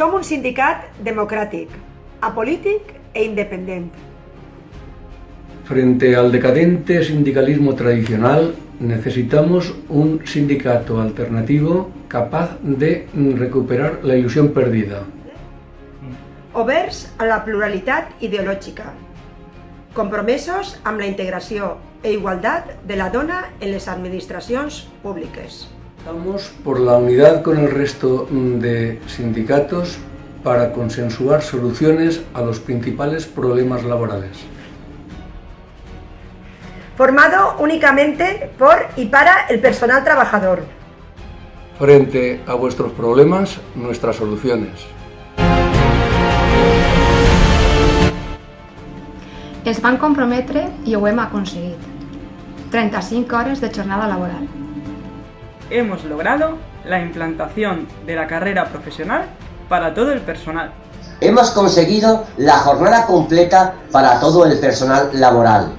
Som un sindicat democràtic, apolític e independent. Frente al decadente sindicalismo tradicional, necesitamos un sindicato alternativo capaz de recuperar la ilusión perdida. Oberts a la pluralitat ideològica, compromesos amb la integració e igualtat de la dona en les administracions públiques. Estamos por la unidad con el resto de sindicatos para consensuar soluciones a los principales problemas laborales. Formado únicamente por y para el personal trabajador. Frente a vuestros problemas, nuestras soluciones. Es van comprometre i ho hem aconseguit. 35 hores de jornada laboral. Hemos logrado la implantación de la carrera profesional para todo el personal. Hemos conseguido la jornada completa para todo el personal laboral.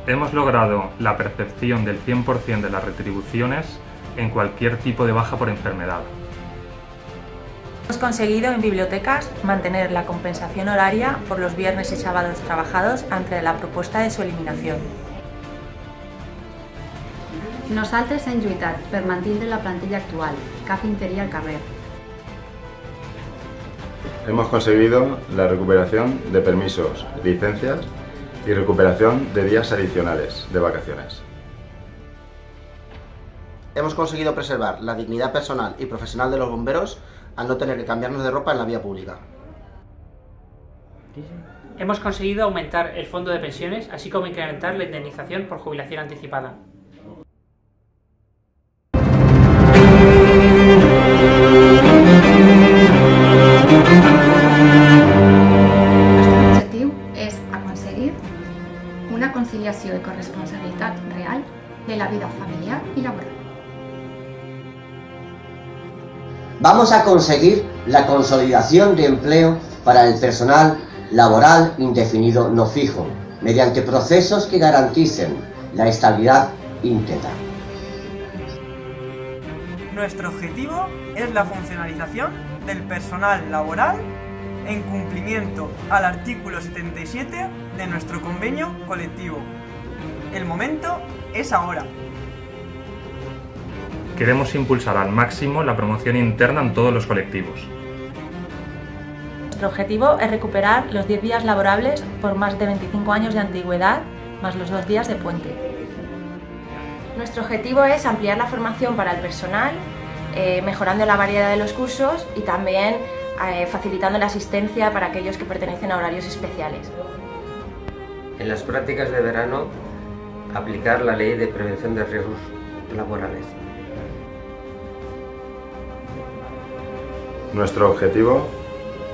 Hemos logrado la percepción del 100% de las retribuciones en cualquier tipo de baja por enfermedad. Hemos conseguido en bibliotecas mantener la compensación horaria por los viernes y sábados trabajados ante la propuesta de su eliminación. Nosaltres hem lluitat per mantindre la plantilla actual, cap interí al carrer. Hemos conseguido la recuperación de permisos, licencias y recuperación de días adicionales de vacaciones. Hemos conseguido preservar la dignidad personal y profesional de los bomberos al no tener que cambiarnos de ropa en la vía pública. Hemos conseguido aumentar el fondo de pensiones, así como incrementar la indemnización por jubilación anticipada. Nuestro objectiu és aconseguir una conciliació i corresponsabilitat real de la vida familiar y laboral. Vamos a conseguir la consolidación de empleo para el personal laboral indefinido no fijo, mediante procesos que garanticen la estabilidad íntegra. Nuestro objetivo es la funcionalización del personal laboral en cumplimiento al artículo 77 de nuestro convenio colectivo. El momento es ahora. Queremos impulsar al máximo la promoción interna en todos los colectivos. Nuestro objetivo es recuperar los 10 días laborables por más de 25 años de antigüedad, más los 2 días de puente. Nuestro objetivo es ampliar la formación para el personal, mejorando la variedad de los cursos y también facilitando la asistencia para aquellos que pertenecen a horarios especiales. En las prácticas de verano, aplicar la ley de prevención de riesgos laborales. Nuestro objetivo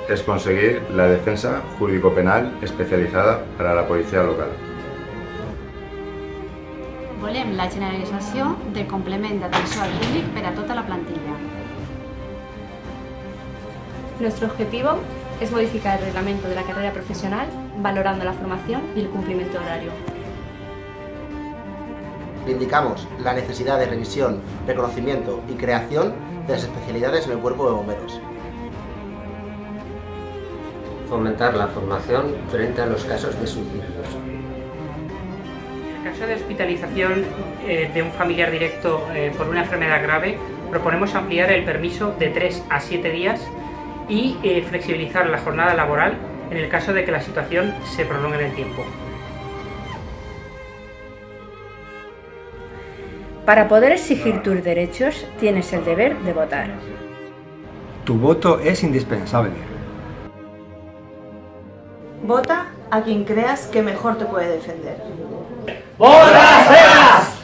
es conseguir la defensa jurídico-penal especializada para la policía local. Volem la generalització del complement d'atenció al públic per a tota la plantilla. Nuestro objetivo es modificar el reglamento de la carrera profesional, valorando la formación y el cumplimiento horario. Indicamos la necesidad de revisión, reconocimiento y creación de las especialidades en el cuerpo de bomberos. Fomentar la formación frente a los casos de suicidios. En el caso de hospitalización de un familiar directo por una enfermedad grave, proponemos ampliar el permiso de 3 a 7 días y flexibilizar la jornada laboral en el caso de que la situación se prolongue en el tiempo. Para poder exigir tus derechos, tienes el deber de votar. Tu voto es indispensable. Vota a quien creas que mejor te puede defender. ¡Por las velas!